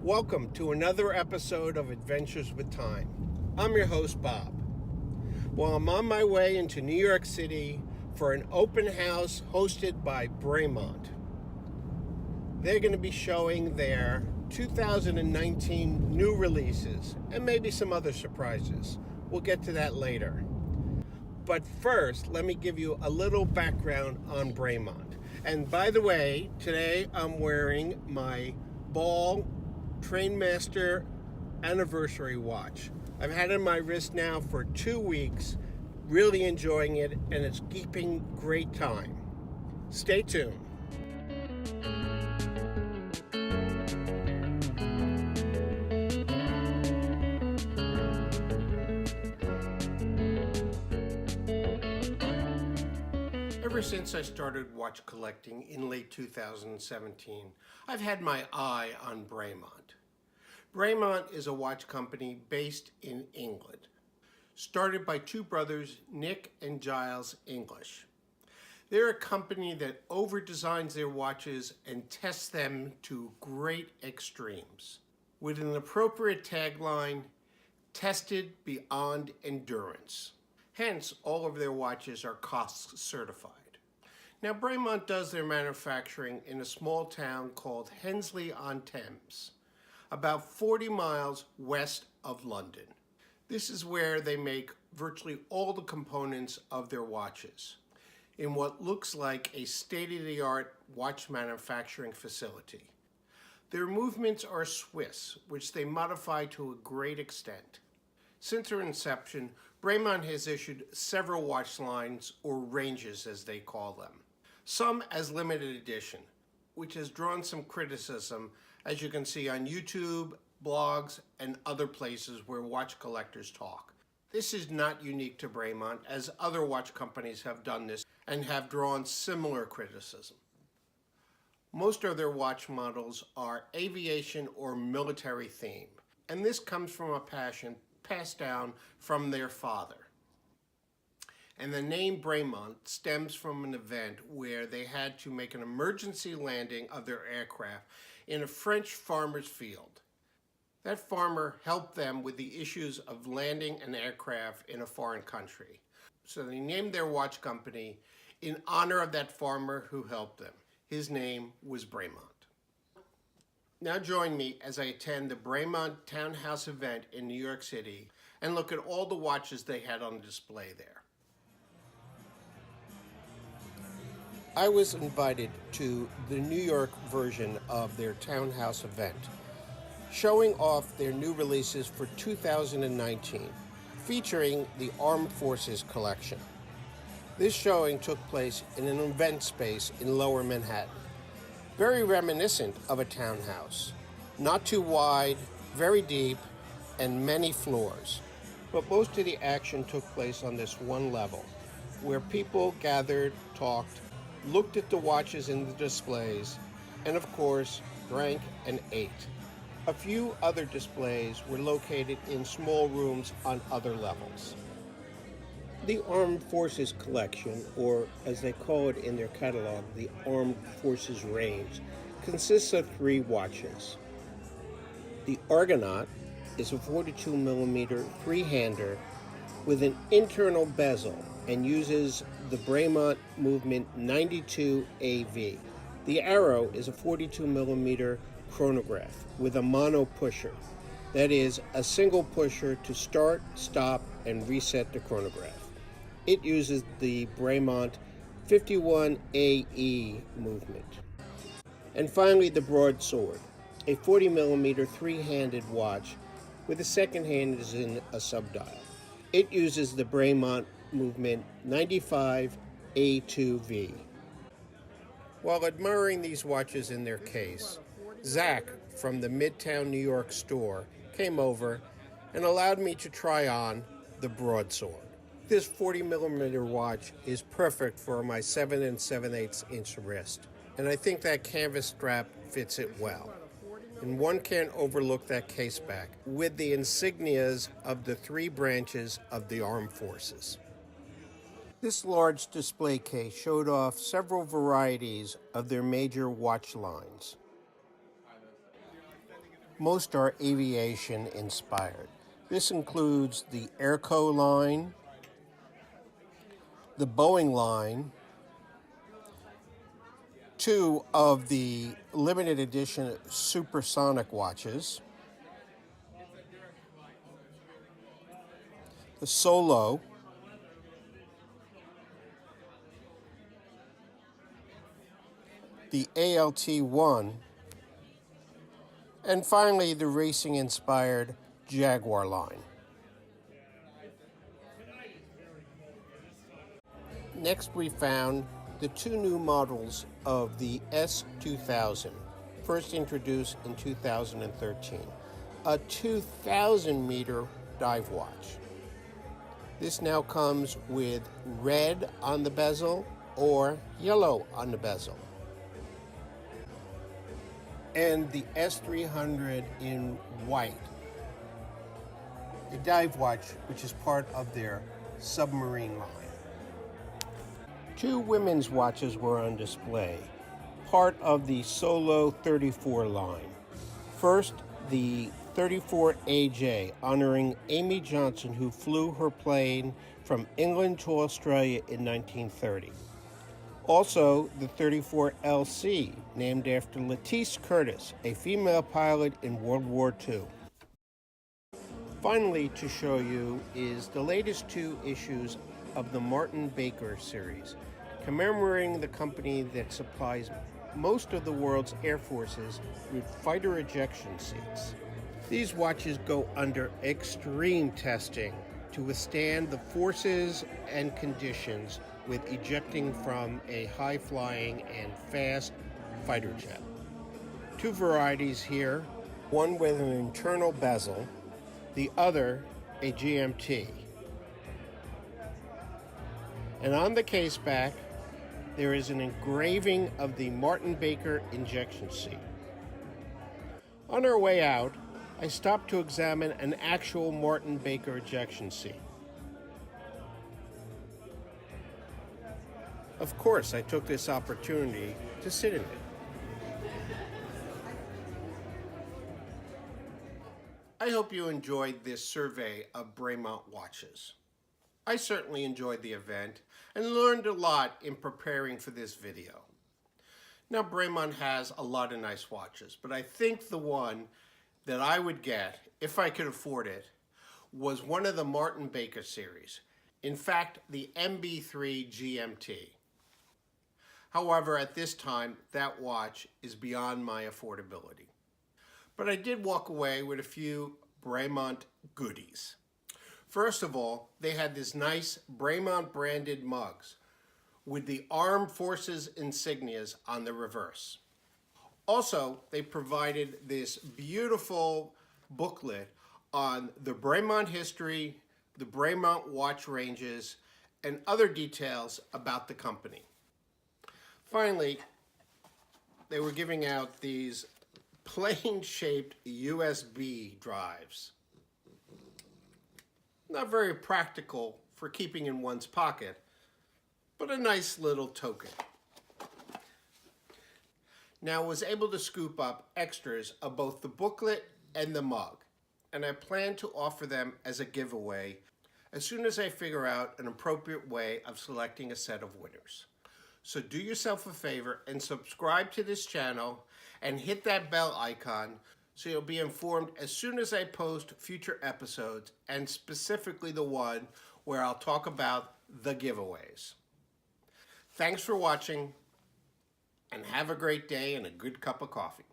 Welcome to another episode of Adventures with Time. I'm your host, Bob. Well, I'm on my way into New York City for an open house hosted by Bremont. They're going to be showing their 2019 new releases and maybe some other surprises. We'll get to that later. But first, let me give you a little background on Bremont. And by the way, today I'm wearing my Ball Trainmaster anniversary watch. I've had it on my wrist now for 2 weeks, really enjoying it, and it's keeping great time. Stay tuned. Ever since I started watch collecting in late 2017, I've had my eye on Bremont. Bremont is a watch company based in England, started by two brothers, Nick and Giles English. They're a company that over-designs their watches and tests them to great extremes, with an appropriate tagline, tested beyond endurance. Hence, all of their watches are COSC certified. Now, Bremont does their manufacturing in a small town called Hensley-on-Thames, about 40 miles west of London. This is where they make virtually all the components of their watches, in what looks like a state-of-the-art watch manufacturing facility. Their movements are Swiss, which they modify to a great extent. Since their inception, Bremont has issued several watch lines, or ranges as they call them. Some as limited edition, which has drawn some criticism, as you can see on YouTube, blogs, and other places where watch collectors talk. This is not unique to Bremont, as other watch companies have done this and have drawn similar criticism. Most of their watch models are aviation or military themed, and this comes from a passion passed down from their father. And the name Bremont stems from an event where they had to make an emergency landing of their aircraft in a French farmer's field. That farmer helped them with the issues of landing an aircraft in a foreign country. So they named their watch company in honor of that farmer who helped them. His name was Bremont. Now join me as I attend the Bremont Townhouse event in New York City and look at all the watches they had on display there. I was invited to the New York version of their Townhouse event, showing off their new releases for 2019, featuring the Armed Forces collection. This showing took place in an event space in Lower Manhattan, very reminiscent of a townhouse. Not too wide, very deep, and many floors. But most of the action took place on this one level, where people gathered, talked, looked at the watches in the displays, and of course, drank and ate. A few other displays were located in small rooms on other levels. The Armed Forces collection, or as they call it in their catalog, the Armed Forces range, consists of 3 watches. The Argonaut is a 42mm three-hander with an internal bezel and uses the Bremont Movement 92 AV. The Arrow is a 42mm chronograph with a mono pusher. That is, a single pusher to start, stop, and reset the chronograph. It uses the Bremont 51 AE movement. And finally, the Broadsword, a 40mm three-handed watch with the second hand is in a subdial. It uses the Bremont Movement 95 A2V. While admiring these watches in their case, Zach from the Midtown New York store came over and allowed me to try on the Broadsword. This 40mm watch is perfect for my 7 7/8 inch wrist, and I think that canvas strap fits it well. And one can't overlook that caseback with the insignias of the 3 branches of the Armed Forces. This large display case showed off several varieties of their major watch lines. Most are aviation inspired. This includes the Airco line, the Boeing line, two of the limited edition supersonic watches, the Solo, the ALT-1, and finally the racing-inspired Jaguar line. Next, we found the two new models of the S2000, first introduced in 2013, a 2,000-meter dive watch. This now comes with red on the bezel or yellow on the bezel. And the S300 in white, a dive watch which is part of their submarine line. Two women's watches were on display, part of the Solo 34 line. First, the 34AJ, honoring Amy Johnson, who flew her plane from England to Australia in 1930. Also, the 34LC, named after Lettice Curtis, a female pilot in World War II. Finally, to show you is the latest two issues of the Martin Baker series, commemorating the company that supplies most of the world's air forces with fighter ejection seats. These watches go under extreme testing to withstand the forces and conditions with ejecting from a high-flying and fast fighter jet. Two varieties here, one with an internal bezel, the other a GMT. And on the case back, there is an engraving of the Martin Baker injection seat. On our way out, I stopped to examine an actual Martin Baker ejection seat. Of course, I took this opportunity to sit in it. I hope you enjoyed this survey of Bremont watches. I certainly enjoyed the event and learned a lot in preparing for this video. Now, Bremont has a lot of nice watches, but I think the one that I would get, if I could afford it, was one of the Martin Baker series. In fact, the MB3 GMT. However, at this time, that watch is beyond my affordability. But I did walk away with a few Bremont goodies. First of all, they had this nice Bremont branded mugs with the Armed Forces insignias on the reverse. Also, they provided this beautiful booklet on the Bremont history, the Bremont watch ranges, and other details about the company. Finally, they were giving out these plane-shaped USB drives. Not very practical for keeping in one's pocket, but a nice little token. Now, I was able to scoop up extras of both the booklet and the mug, and I plan to offer them as a giveaway as soon as I figure out an appropriate way of selecting a set of winners. So do yourself a favor and subscribe to this channel and hit that bell icon so you'll be informed as soon as I post future episodes, and specifically the one where I'll talk about the giveaways. Thanks for watching, and have a great day and a good cup of coffee.